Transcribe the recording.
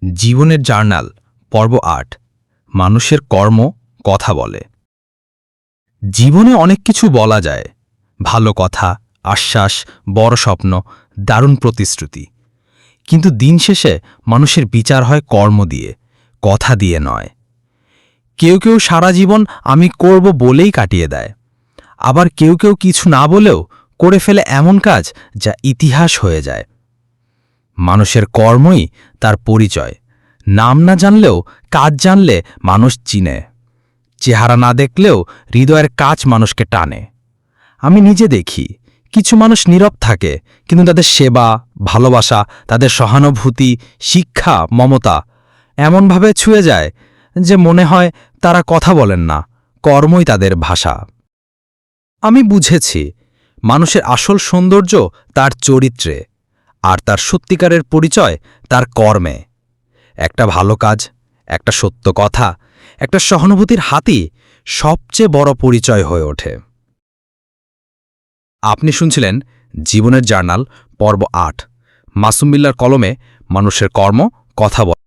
জীবনের জার্নাল পর্ব ৮ মানুষের কর্ম কথা বলে। জীবনে অনেক কিছু বলা যায়, ভালো কথা, আশ্বাস, বড় স্বপ্ন, দারুণ প্রতিশ্রুতি। কিন্তু দিন শেষে মানুষের বিচার হয় কর্ম দিয়ে, কথা দিয়ে নয়। কেউ কেউ সারা জীবন আমি করব বলেই কাটিয়ে দেয়, আবার কেউ কেউ কিছু না বলেও করে ফেলে এমন কাজ যা ইতিহাস হয়ে যায়। মানুষের কর্মই তার পরিচয়। নাম না জানলেও কাজ জানলে মানুষ চিনে। চেহারা না দেখলেও হৃদয়ের কাজ মানুষকে টানে। আমি নিজে দেখি, কিছু মানুষ নীরব থাকে, কিন্তু তাদের সেবা, ভালোবাসা, তাদের সহানুভূতি, শিক্ষা, মমতা এমনভাবে ছুঁয়ে যায় যে মনে হয় তারা কথা বলেন না, কর্মই তাদের ভাষা। আমি বুঝেছি, মানুষের আসল সৌন্দর্য তার চরিত্রে, আর তার সত্যিকারের পরিচয় তার কর্মে। একটা ভালো কাজ, একটা সত্য কথা, একটা সহানুভূতির হাতই সবচেয়ে বড় পরিচয় হয়ে ওঠে। আপনি শুনছিলেন জীবনের জার্নাল পর্ব ৮, মাসুম বিল্লাহর কলমে মানুষের কর্ম কথা বলে।